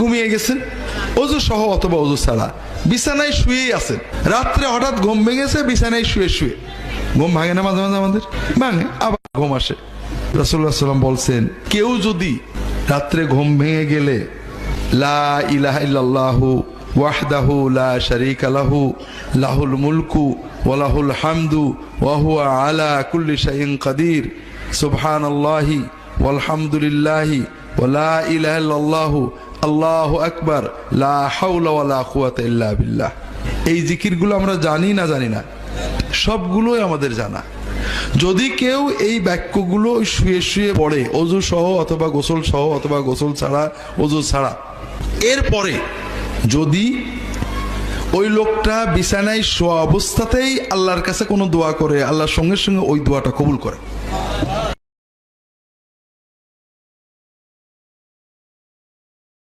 ঘুমিয়ে গেছেন অজু সহ অথবা অজু ছাড়া, বিছানায় শুয়েই আছেন, রাত্রে হঠাৎ ঘুম ভেঙেছে, বিছানায় শুয়ে শুয়ে। ঘুম ভাঙে না মাঝে মাঝে আমাদের? ভাঙে, আবার ঘুম আসে। রাসূলুল্লাহ সাল্লাল্লাহু আলাইহি ওয়াসাল্লাম বলছেন, কেউ যদি রাত্রে ঘুম ভেঙে গেলে লা ইলাহা ইল্লাল্লাহু ওয়াহদাহু লা শারীকা লাহু লাহুল মুলকু ওয়া লাহুল হামদু ওয়া হুয়া আলা কুল্লি শাইইন কাদির সুবহানাল্লাহি ওয়ালহামদুলিল্লাহি ওয়া লা ইলাহা ইল্লাল্লাহু আল্লাহু আকবার লা হাওলা ওয়া লা কুওয়াতা ইল্লা বিল্লাহ। এই জিকিরগুলো আমরা জানি না? জানি না, সবগুলোই আমাদের জানা। যদি কেউ এই বাক্যগুলো শুয়ে শুয়ে পড়ে, অজু সহ অথবা গোসল সহ অথবা গোসল ছাড়া, অজু ছাড়া, এরপরে যদি ওই লোকটা বিছানায় শোয়া অবস্থাতেই আল্লাহর কাছে কোনো দোয়া করে, আল্লাহর সঙ্গে সঙ্গে ওই দোয়াটা কবুল করে।